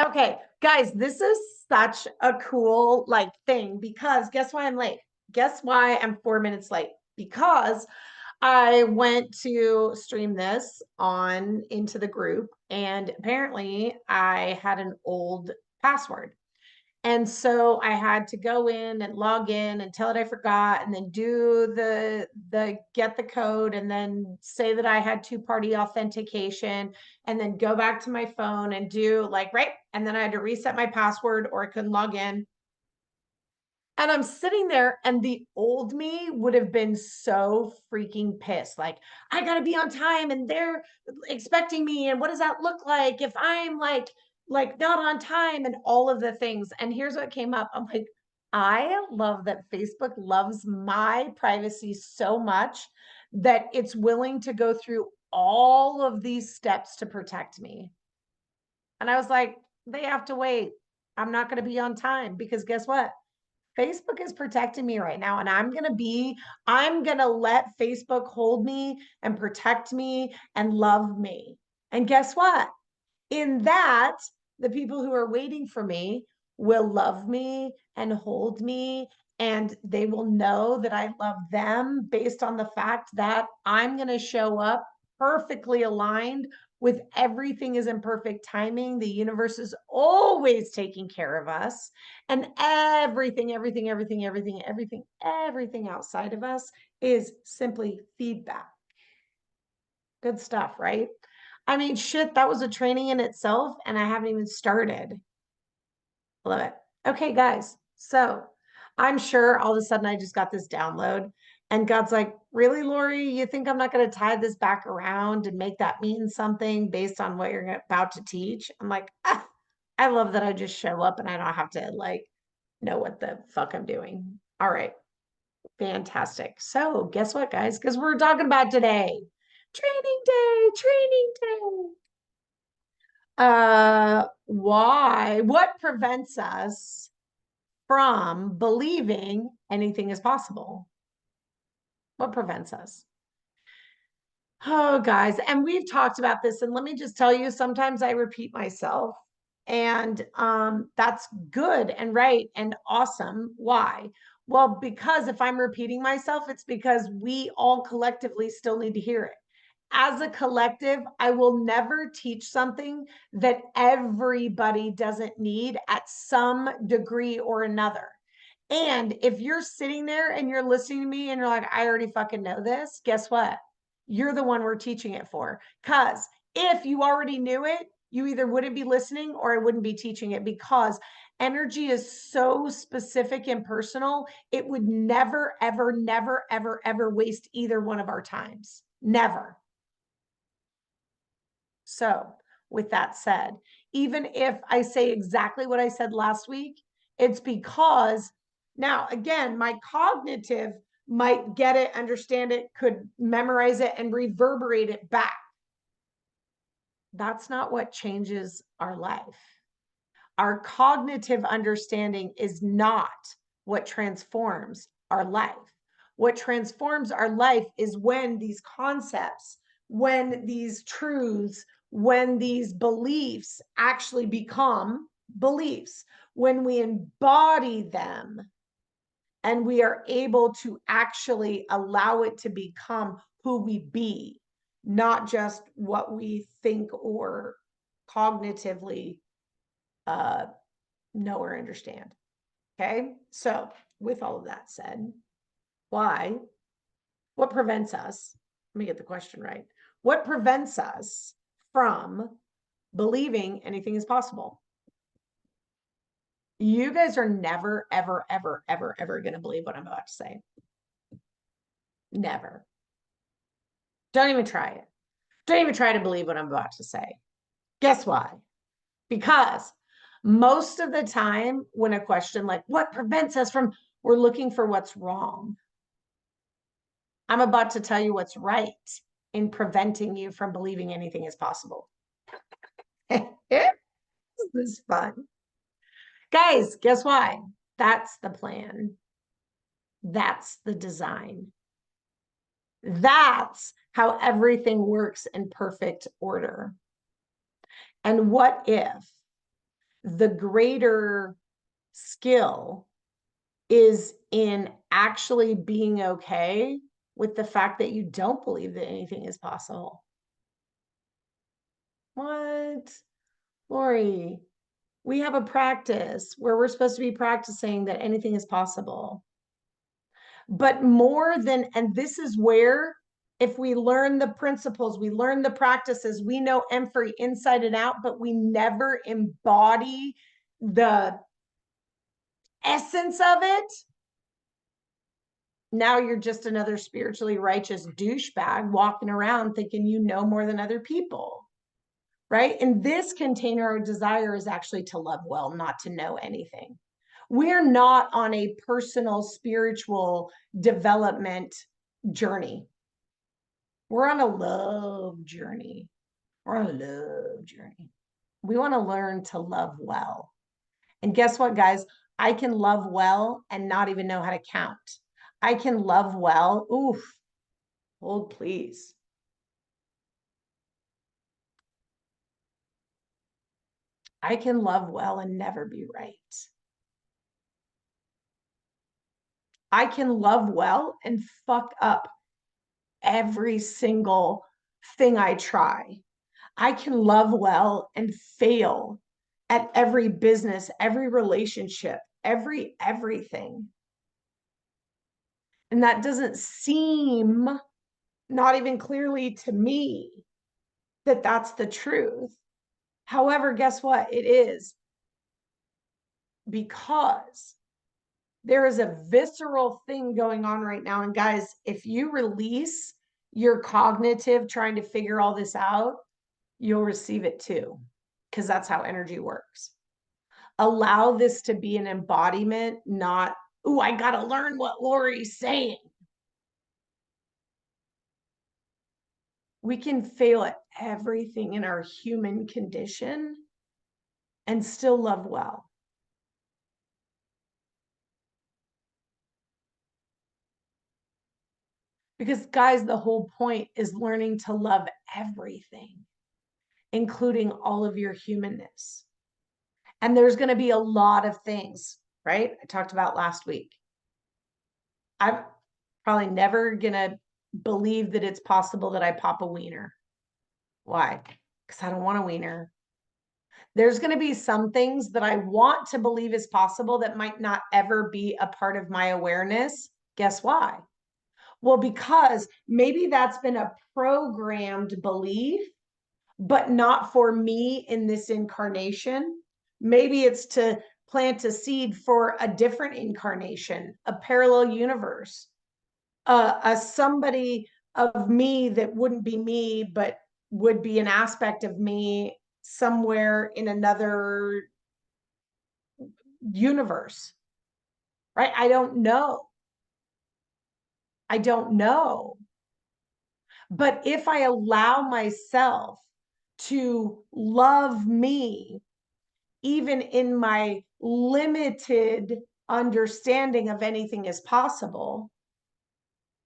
Okay, guys, this is such a cool like thing because guess why I'm late? Guess why I'm 4 minutes late? Because I went to stream this on into the group and apparently I had an old password. And so I had to go in and log in and tell it I forgot and then do the get the code and then say that I had two-party authentication and then go back to my phone and do like right. And then I had to reset my password or I couldn't log in. And I'm sitting there, and the old me would have been so freaking pissed. Like, I got to be on time, and they're expecting me. And what does that look like if I'm like not on time and all of the things? And here's what came up. I'm like, I love that Facebook loves my privacy so much that it's willing to go through all of these steps to protect me. And I was like, they have to wait. I'm not going to be on time because guess what? Facebook is protecting me right now, and I'm going to let Facebook hold me and protect me and love me. And guess what? In that, the people who are waiting for me will love me and hold me, and they will know that I love them based on the fact that I'm going to show up perfectly aligned with everything is in perfect timing. The universe is always taking care of us, and everything outside of us is simply feedback. Good stuff, right? I mean, shit, that was a training in itself, and I haven't even started. Love it. Okay, guys. So I'm sure all of a sudden I just got this download, and God's like, really, Lori, you think I'm not going to tie this back around and make that mean something based on what you're about to teach? I'm like, ah, I love that I just show up and I don't have to like know what the fuck I'm doing. All right. Fantastic. So guess what, guys? Because we're talking about today. Training day, training day. What prevents us from believing anything is possible? What prevents us? Oh, guys, and we've talked about this, and let me just tell you, sometimes I repeat myself, and that's good and right and awesome. Why? Well, because if I'm repeating myself, it's because we all collectively still need to hear it. As a collective, I will never teach something that everybody doesn't need at some degree or another. And if you're sitting there and you're listening to me and you're like, I already fucking know this, guess what? You're the one we're teaching it for. Because if you already knew it, you either wouldn't be listening or I wouldn't be teaching it because energy is so specific and personal. It would never, ever, never, ever, ever waste either one of our times. Never. So, with that said, even if I say exactly what I said last week, it's because now, again, my cognitive might get it, understand it, could memorize it, and reverberate it back. That's not what changes our life. Our cognitive understanding is not what transforms our life. What transforms our life is when these concepts, when these truths, when these beliefs actually become beliefs, when we embody them and we are able to actually allow it to become who we be, not just what we think or cognitively uh, know or understand. Okay. So, with all of that said, why? What prevents us? Let me get the question right. What prevents us from believing anything is possible? You guys are never, ever, ever, ever, ever going to believe what I'm about to say. Never. Don't even try it. Don't even try to believe what I'm about to say. Guess why? Because most of the time, when a question like, what prevents us from, we're looking for what's wrong. I'm about to tell you what's right in preventing you from believing anything is possible. This is fun. Guys, guess why? That's the plan. That's the design. That's how everything works in perfect order. And what if The greater skill is in actually being okay with the fact that you don't believe that anything is possible. What? Lori, we have a practice where we're supposed to be practicing that anything is possible. But more than, and this is where, if we learn the principles, we learn the practices, we know Emfree inside and out, but we never embody the essence of it. Now you're just another spiritually righteous douchebag walking around thinking you know more than other people, right? In this container, our desire is actually to love well, not to know anything. We're not on a personal spiritual development journey. We're on a love journey. We're on a love journey. We want to learn to love well. And guess what, guys? I can love well and not even know how to count. I can love well. Oof. Hold, please. I can love well and never be right. I can love well and fuck up every single thing I try. I can love well and fail at every business, every relationship, everything. And that doesn't seem, not even clearly to me, that that's the truth. However, guess what? It is, because there is a visceral thing going on right now. And guys, if you release your cognitive trying to figure all this out, you'll receive it too, because that's how energy works. Allow this to be an embodiment, not, oh, I got to learn what Lori's saying. We can fail at everything in our human condition and still love well. Because, guys, the whole point is learning to love everything, including all of your humanness. And there's going to be a lot of things, right? I talked about last week. I'm probably never going to believe that it's possible that I pop a wiener. Why? Because I don't want a wiener. There's going to be some things that I want to believe is possible that might not ever be a part of my awareness. Guess why? Well, because maybe that's been a programmed belief, but not for me in this incarnation. Maybe it's to plant a seed for a different incarnation, a parallel universe, a somebody of me that wouldn't be me, but would be an aspect of me somewhere in another universe, right? I don't know. I don't know. But if I allow myself to love me, even in my limited understanding of anything is possible,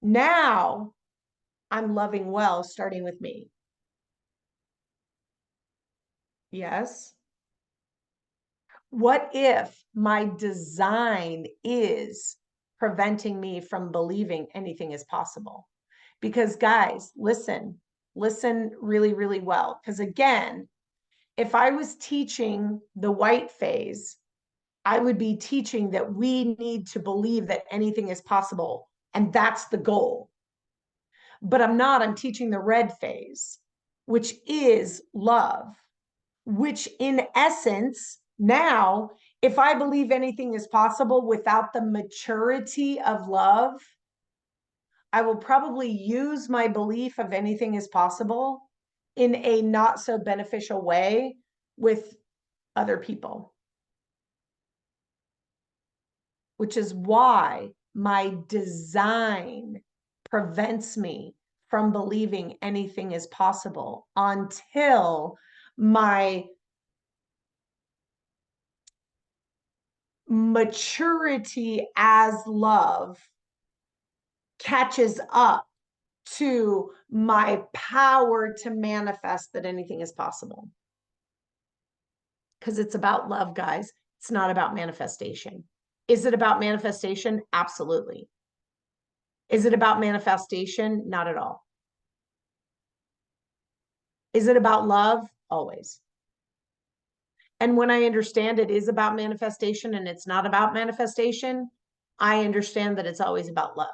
now I'm loving well, starting with me. Yes. What if my design is preventing me from believing anything is possible? Because, guys, listen really, really well. Because again, if I was teaching the white phase, I would be teaching that we need to believe that anything is possible. And that's the goal. But I'm not, I'm teaching the red phase, which is love, which in essence, now, if I believe anything is possible without the maturity of love, I will probably use my belief of anything is possible in a not so beneficial way with other people, which is why my design prevents me from believing anything is possible until my maturity as love catches up to my power to manifest that anything is possible. because it's about love, guys. It's not about manifestation. Is it about manifestation? Absolutely. Is it about manifestation? Not at all. Is it about love? Always. And when I understand it is about manifestation and it's not about manifestation, I understand that it's always about love.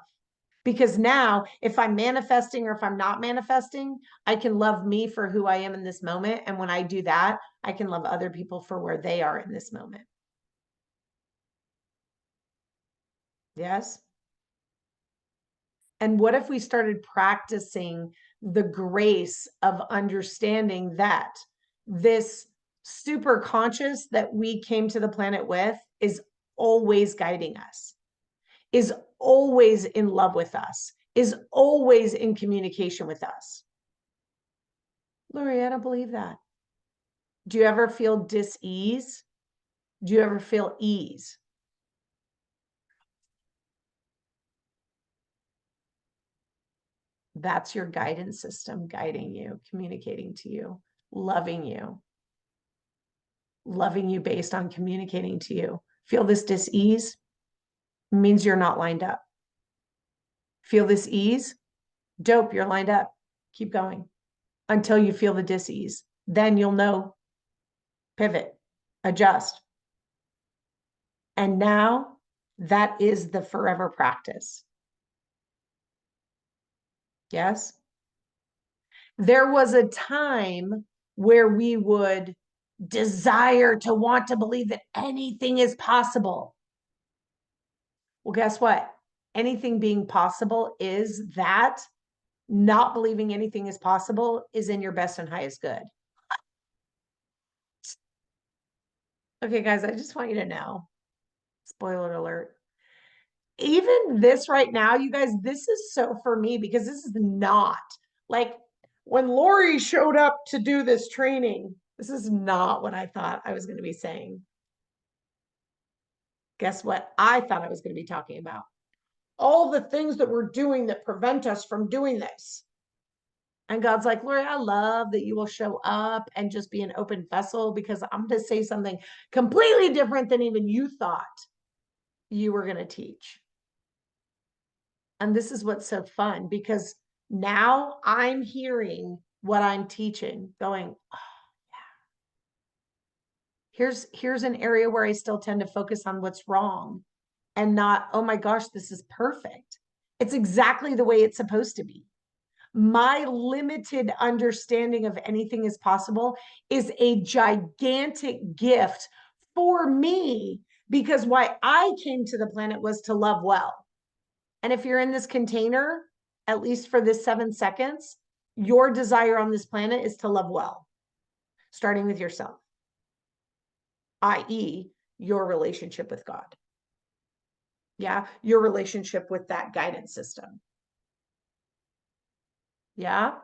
Because now, if I'm manifesting or if I'm not manifesting, I can love me for who I am in this moment. And when I do that, I can love other people for where they are in this moment. Yes. And what if we started practicing the grace of understanding that this super conscious that we came to the planet with is always guiding us, is always in love with us, is always in communication with us? Lori, I don't believe that. Do you ever feel dis-ease? Do you ever feel ease? That's your guidance system guiding you, communicating to you, loving you based on communicating to you. Feel this dis-ease? Means you're not lined up. Feel this ease? Dope, you're lined up. Keep going until you feel the dis-ease. Then you'll know, pivot, adjust. And now that is the forever practice. Yes. There was a time where we would desire to want to believe that anything is possible. Well, guess what? Anything being possible is that. Not believing anything is possible is in your best and highest good. Okay, guys, I just want you to know, spoiler alert. Even this right now, you guys, this is so for me because this is not like when Lori showed up to do this training, this is not what I thought I was going to be saying. Guess what? I thought I was going to be talking about all the things that we're doing that prevent us from doing this. And God's like, Lori, I love that you will show up and just be an open vessel because I'm going to say something completely different than even you thought you were going to teach. And this is what's so fun because now I'm hearing what I'm teaching going, oh, yeah. Here's an area where I still tend to focus on what's wrong and not, oh my gosh, this is perfect. It's exactly the way it's supposed to be. My limited understanding of anything is possible is a gigantic gift for me because why I came to the planet was to love well. And if you're in this container, at least for this 7 seconds, your desire on this planet is to love well, starting with yourself, i.e., your relationship with God. Yeah, your relationship with that guidance system. Yeah.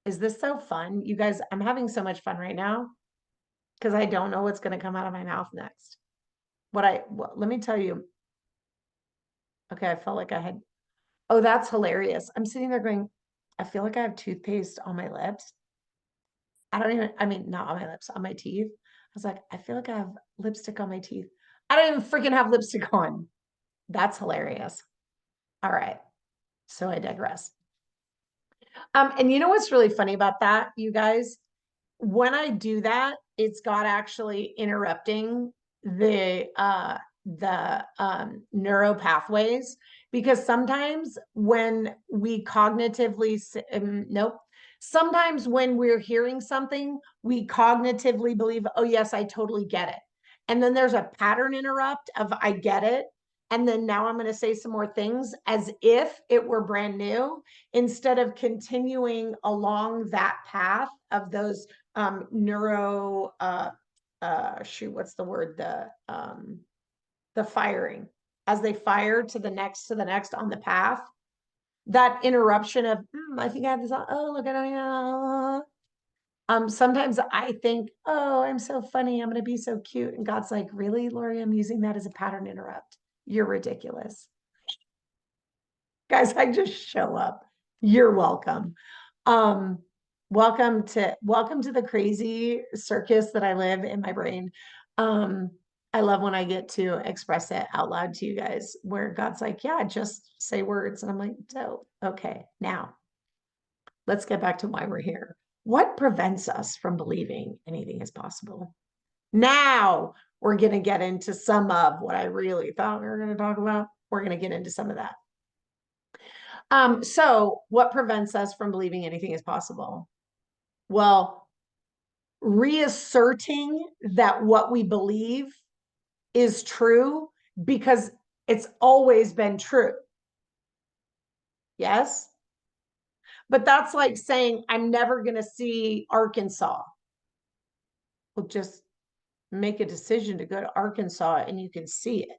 Is this so fun? You guys, I'm having so much fun right now because I don't know what's going to come out of my mouth next. Let me tell you. Okay, I felt like I had, oh, that's hilarious. I'm sitting there going, I feel like I have toothpaste on my lips. I mean, not on my lips, on my teeth. I was like, I feel like I have lipstick on my teeth. I don't even freaking have lipstick on. That's hilarious. All right. So I digress. And you know what's really funny about that, you guys? When I do that, it's God actually interrupting the neuro pathways because sometimes when we cognitively nope, sometimes when we're hearing something we cognitively believe, oh yes, I totally get it, and then there's a pattern interrupt of I get it, and then now I'm going to say some more things as if it were brand new instead of continuing along that path of those neuro shoot, what's the word, the firing as they fire to the next on the path. That interruption of I think I have this on, oh look at sometimes I think, oh, I'm so funny, I'm gonna be so cute, and God's like, really, Lori? I'm using that as a pattern interrupt. You're ridiculous. Guys, I just show up. You're welcome. welcome to the crazy circus that I live in my brain. I love when I get to express it out loud to you guys, where God's like, yeah, just say words. And I'm like, dope. Okay, now let's get back to why we're here. What prevents us from believing anything is possible? Now we're going to get into some of what I really thought we were going to talk about. We're going to get into some of that. So what prevents us from believing anything is possible? Well, reasserting that what we believe is true because it's always been true. Yes? But that's like saying, I'm never going to see Arkansas. Well, just make a decision to go to Arkansas and you can see it.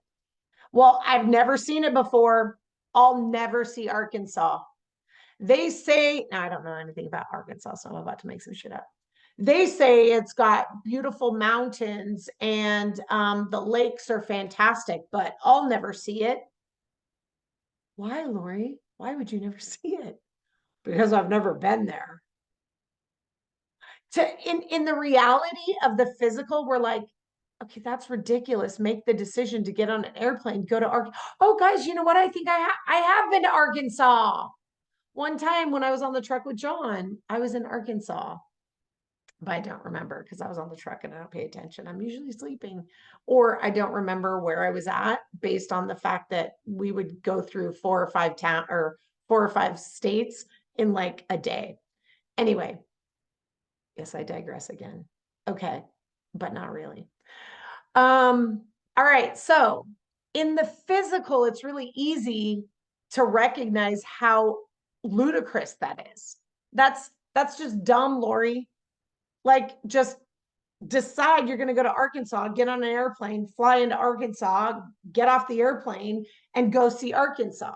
Well, I've never seen it before. I'll never see Arkansas. They say, now I don't know anything about Arkansas, so I'm about to make some shit up. They say it's got beautiful mountains and the lakes are fantastic, but I'll never see it. Why, Lori? Why would you never see it? Because I've never been there. In the reality of the physical, we're like, okay, that's ridiculous. Make the decision to get on an airplane, go to Arkansas. Oh, guys, you know what? I think I have been to Arkansas. One time when I was on the truck with John, I was in Arkansas, but I don't remember because I was on the truck and I don't pay attention. I'm usually sleeping, or I don't remember where I was at based on the fact that we would go through 4 or 5 or 4 or 5 states in like a day. Anyway, yes, I digress again. Okay, but not really. All right, so in the physical, it's really easy to recognize how ludicrous that is. That's just dumb, Lori. Like, just decide you're going to go to Arkansas, get on an airplane, fly into Arkansas, get off the airplane, and go see Arkansas.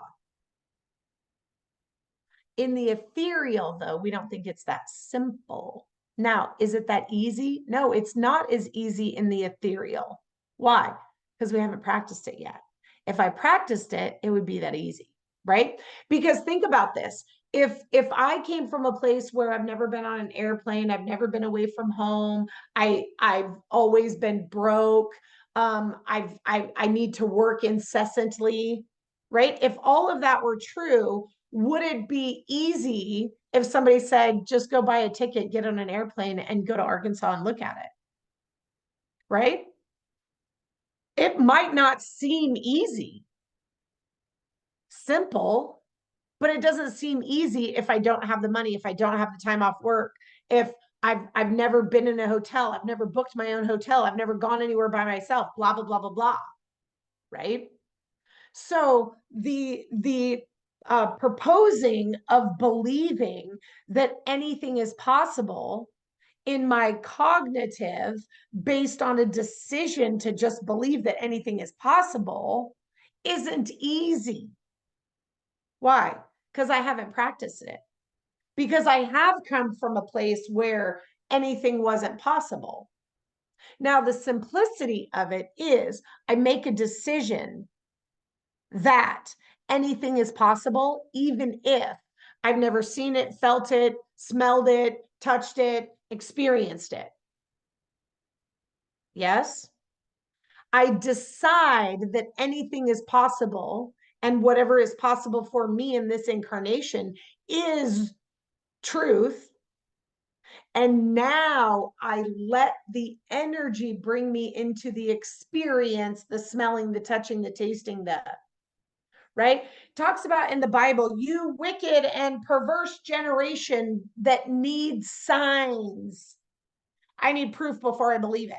In the ethereal, though, we don't think it's that simple. Now, is it that easy? No, it's not as easy in the ethereal. Why? Because we haven't practiced it yet. If I practiced it, it would be that easy, right? Because think about this. If I came from a place where I've never been on an airplane, I've never been away from home, I've always been broke, I need to work incessantly, right? If all of that were true, would it be easy if somebody said, just go buy a ticket, get on an airplane, and go to Arkansas and look at it? Right? It might not seem easy, simple, but it doesn't seem easy if I don't have the money, if I don't have the time off work, if I've never been in a hotel, I've never booked my own hotel, I've never gone anywhere by myself, blah, blah, blah, blah, blah. Right? So the proposing of believing that anything is possible in my cognitive based on a decision to just believe that anything is possible isn't easy. Why? Because I haven't practiced it. Because I have come from a place where anything wasn't possible. Now, the simplicity of it is I make a decision that anything is possible, even if I've never seen it, felt it, smelled it, touched it, experienced it. Yes? I decide that anything is possible, and whatever is possible for me in this incarnation is truth. And now I let the energy bring me into the experience, the smelling, the touching, the tasting, the right? Talks about in the Bible, you wicked and perverse generation that needs signs. I need proof before I believe it.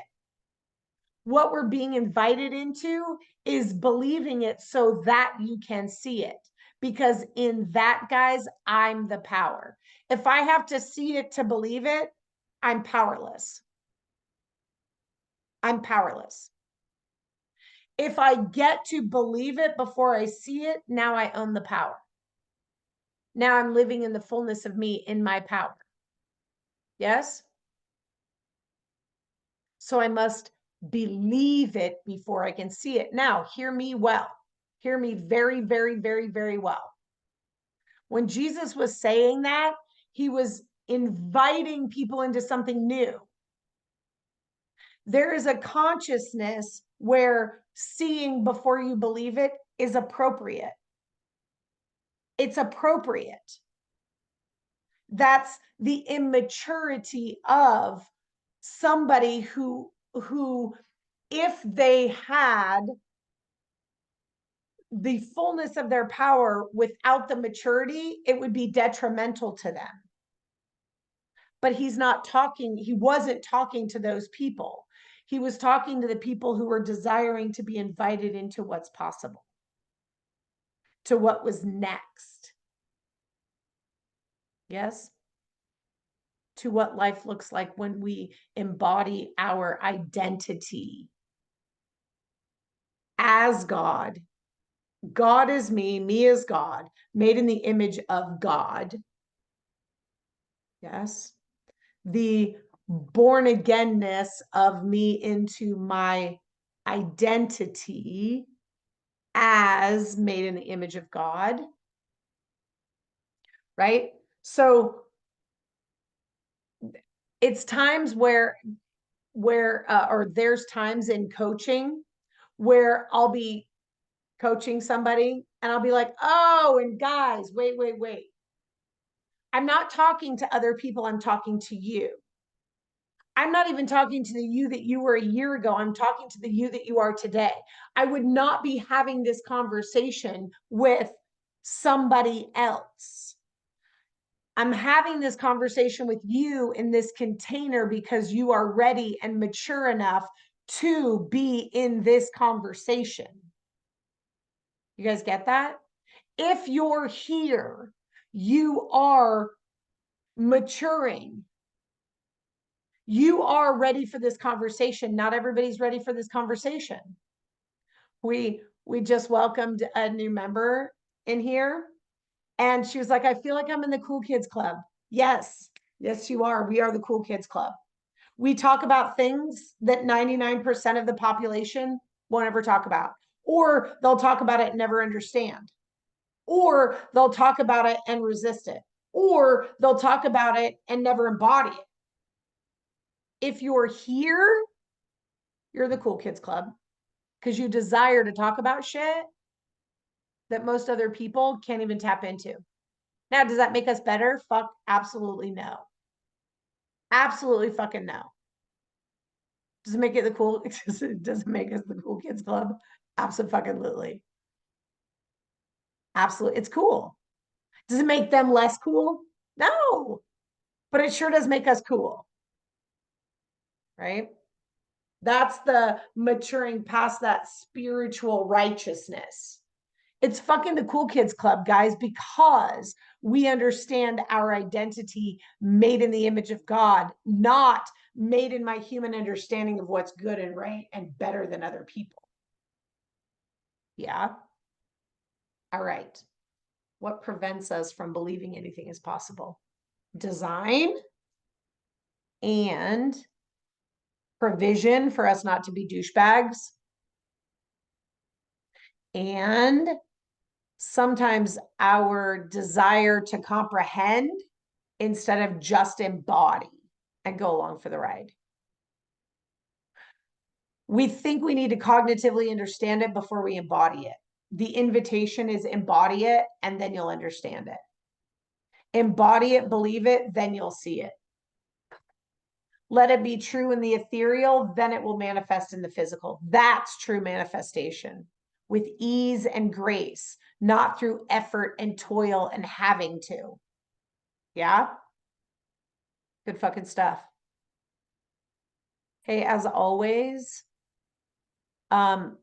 What we're being invited into is believing it so that you can see it. Because in that, guys, I'm the power. If I have to see it to believe it, I'm powerless. I'm powerless. If I get to believe it before I see it, now I own the power. Now I'm living in the fullness of me in my power. Yes? So I must believe it before I can see it. Now, hear me well. Hear me very, very, very, very well. When Jesus was saying that, he was inviting people into something new. There is a consciousness where seeing before you believe it is appropriate. It's appropriate. That's the immaturity of somebody who if they had the fullness of their power without the maturity, it would be detrimental to them. But he wasn't talking to those people. He was talking to the people who were desiring to be invited into what's possible, to what was next. Yes? To what life looks like when we embody our identity as God. God is me is God, made in the image of God. Yes. The born againness of me into my identity as made in the image of God. Right? So it's times where or there's times in coaching where I'll be coaching somebody and I'll be like, oh, and guys, wait. I'm not talking to other people. I'm talking to you. I'm not even talking to the you that you were a year ago. I'm talking to the you that you are today. I would not be having this conversation with somebody else. I'm having this conversation with you in this container because you are ready and mature enough to be in this conversation. You guys get that? If you're here, you are maturing. You are ready for this conversation. Not everybody's ready for this conversation. We just welcomed a new member in here, and she was like, I feel like I'm in the cool kids club. Yes, you are. We are the cool kids club. We talk about things that 99% of the population won't ever talk about, or they'll talk about it and never understand, or they'll talk about it and resist it, or they'll talk about it and never embody it. If you're here, you're the cool kids club because you desire to talk about shit that most other people can't even tap into. Now, does that make us better? Fuck, absolutely no. Absolutely fucking no. Does it make it the cool? Does it make us the cool kids club? Absolutely. Absolutely. It's cool. Does it make them less cool? No. But it sure does make us cool. Right? That's the maturing past that spiritual righteousness. It's fucking the cool kids club, guys, because we understand our identity made in the image of God, not made in my human understanding of what's good and right and better than other people. Yeah. All right. What prevents us from believing anything is possible? Design and provision for us not to be douchebags. And sometimes our desire to comprehend instead of just embody and go along for the ride. We think we need to cognitively understand it before we embody it. The invitation is embody it, and then you'll understand it. Embody it, believe it, then you'll see it. Let it be true in the ethereal, then it will manifest in the physical. That's true manifestation with ease and grace, not through effort and toil and having to. Yeah? Good fucking stuff. Hey, as always,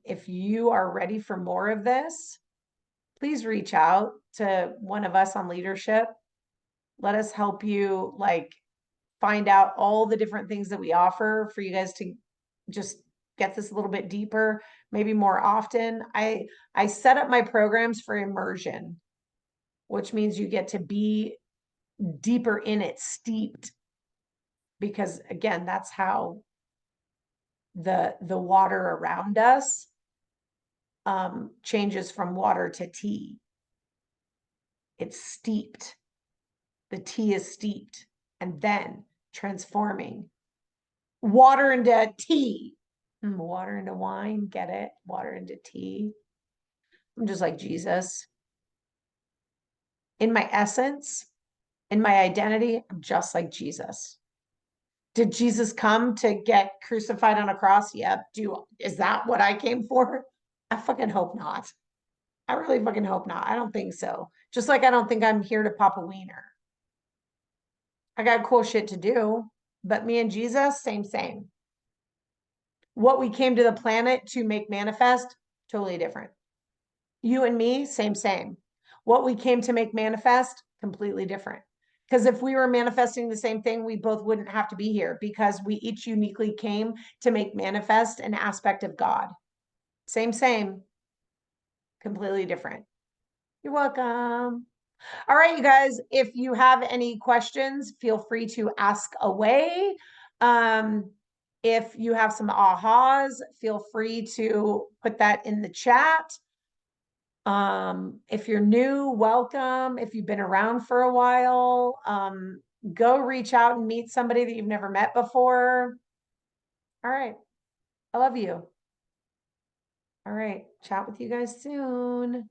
if you are ready for more of this, please reach out to one of us on leadership. Let us help you find out all the different things that we offer for you guys to just get this a little bit deeper, maybe more often. I set up my programs for immersion, which means you get to be deeper in it, steeped, because again, that's how the water around us changes from water to tea. It's steeped. The tea is steeped and then transforming water into tea. Water into wine, get it? Water into tea. I'm just like Jesus. In my essence, in my identity, I'm just like Jesus. Did Jesus come to get crucified on a cross? Yep. Is that what I came for? I fucking hope not. I really fucking hope not. I don't think so. Just like I don't think I'm here to pop a wiener. I got cool shit to do, but me and Jesus, same. What we came to the planet to make manifest, totally different. You and me, same. What we came to make manifest, completely different. Because if we were manifesting the same thing, we both wouldn't have to be here because we each uniquely came to make manifest an aspect of God. Same, completely different. You're welcome. All right, you guys, if you have any questions, feel free to ask away. If you have some ahas, feel free to put that in the chat. If you're new, welcome. If you've been around for a while, go reach out and meet somebody that you've never met before. All right. I love you. All right. Chat with you guys soon.